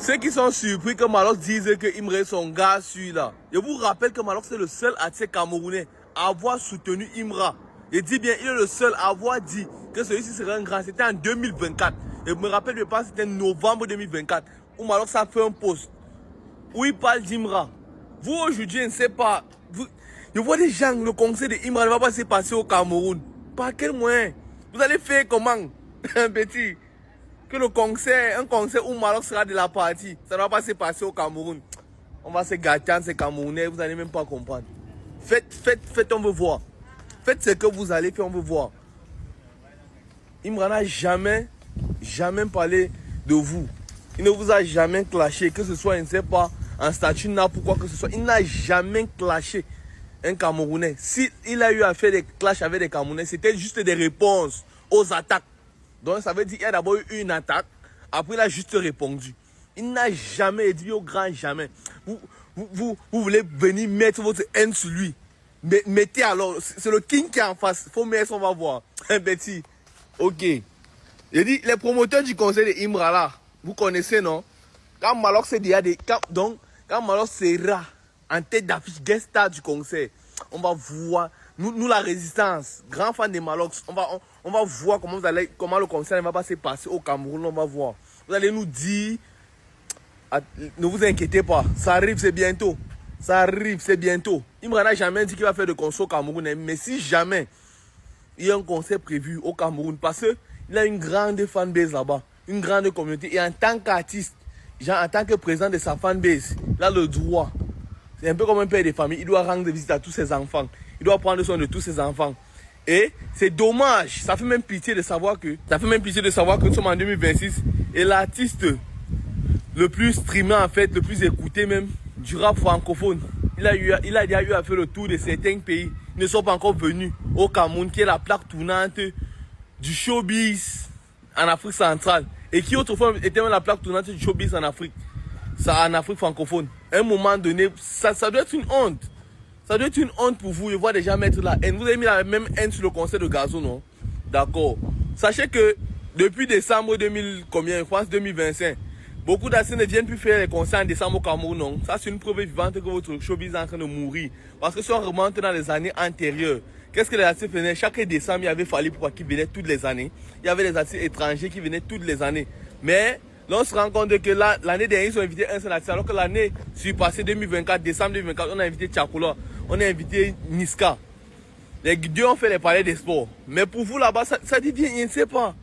Ceux qui sont surpris que Malox dise que Imre son gars celui-là. Je vous rappelle que Malox est le seul artiste camerounais à avoir soutenu Imra. Je dis bien, il est le seul à avoir dit que celui-ci serait un grand. C'était en 2024. Et je me rappelle, je pense que c'était novembre 2024. Où Malox a fait un post où il parle d'Imra. Vous aujourd'hui, je ne sais pas. Je vois des gens, le concert d'Imra ne va pas se passer au Cameroun. Par quel moyen? Vous allez faire comment? Un petit. Que le concert, un concert où Malox sera de la partie, ça ne va pas se passer au Cameroun. On va se gâter en ces Camerounais, vous n'allez même pas comprendre. Faites, on veut voir. Faites ce que vous allez faire, on veut voir. Imra n'a jamais parlé de vous. Il ne vous a jamais clashé, que ce soit, je ne sais pas, en statut n'a pour quoi que ce soit. Il n'a jamais clashé un Camerounais. S'il a eu à faire des clashs avec des Camerounais, c'était juste des réponses aux attaques. Donc ça veut dire qu'il y a d'abord eu une attaque, après il a juste répondu. Il n'a jamais dit au grand jamais. Vous voulez venir mettre votre haine sur lui. Mais mettez alors, c'est le king qui est en face. Il faut mettre, on va voir. Un petit. Ok. J'ai dit, les promoteurs du conseil de Imra là, vous connaissez non? Quand Malox c'est déjà des. Quand Malox sera en tête d'affiche guest star du conseil, on va voir. Nous, la résistance, grand fan de Malox, on va voir comment le concert ne va pas se passer au Cameroun, on va voir. Vous allez nous dire, ne vous inquiétez pas, ça arrive, c'est bientôt. Ça arrive, c'est bientôt. Imra n'a jamais dit qu'il va faire de concert au Cameroun, mais si jamais il y a un concert prévu au Cameroun, parce qu'il a une grande fanbase là-bas, une grande communauté, et en tant qu'artiste, en tant que président de sa fanbase, il a le droit. C'est un peu comme un père de famille, il doit rendre visite à tous ses enfants. Il doit prendre soin de tous ses enfants. Et c'est dommage, ça fait même pitié de savoir que nous sommes en 2026 et l'artiste le plus streamé en fait, le plus écouté même du rap francophone. Il a déjà eu à faire le tour de certains pays. Ils ne sont pas encore venus au Cameroun, qui est la plaque tournante du showbiz en Afrique centrale. Et qui autrefois était même la plaque tournante du showbiz en Afrique. Ça en Afrique francophone. À un moment donné, ça doit être une honte. Ça doit être une honte pour vous. Je vois déjà mettre la haine. Vous avez mis la même haine sur le concert de Gazo, non? D'accord. Sachez que depuis décembre 2000, combien? Je pense 2025, beaucoup d'artistes ne viennent plus faire les concerts en décembre au Cameroun, non? Ça, c'est une preuve vivante que votre showbiz est en train de mourir. Parce que si on remonte dans les années antérieures, qu'est-ce que les artistes faisaient? Chaque décembre, il y avait Fally Ipupa qui venait toutes les années. Il y avait les artistes étrangers qui venaient toutes les années. Mais là, on se rend compte que l'année dernière, ils ont invité un seul artiste. Alors que l'année surpassée, 2024, décembre 2024, on a invité Tchakoula, on a invité Niska. Les deux ont fait les palais des sports. Mais pour vous là-bas, ça devient, je ne sais pas.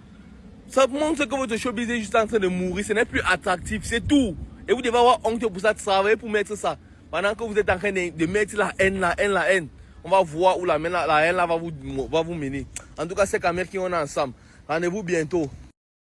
Ça montre que votre showbiz est juste en train de mourir. Ce n'est plus attractif, c'est tout. Et vous devez avoir honte pour ça, travailler pour mettre ça. Pendant que vous êtes en train de mettre la haine. On va voir où la haine là va vous mener. En tout cas, c'est Camer qui on est ensemble. Rendez-vous bientôt.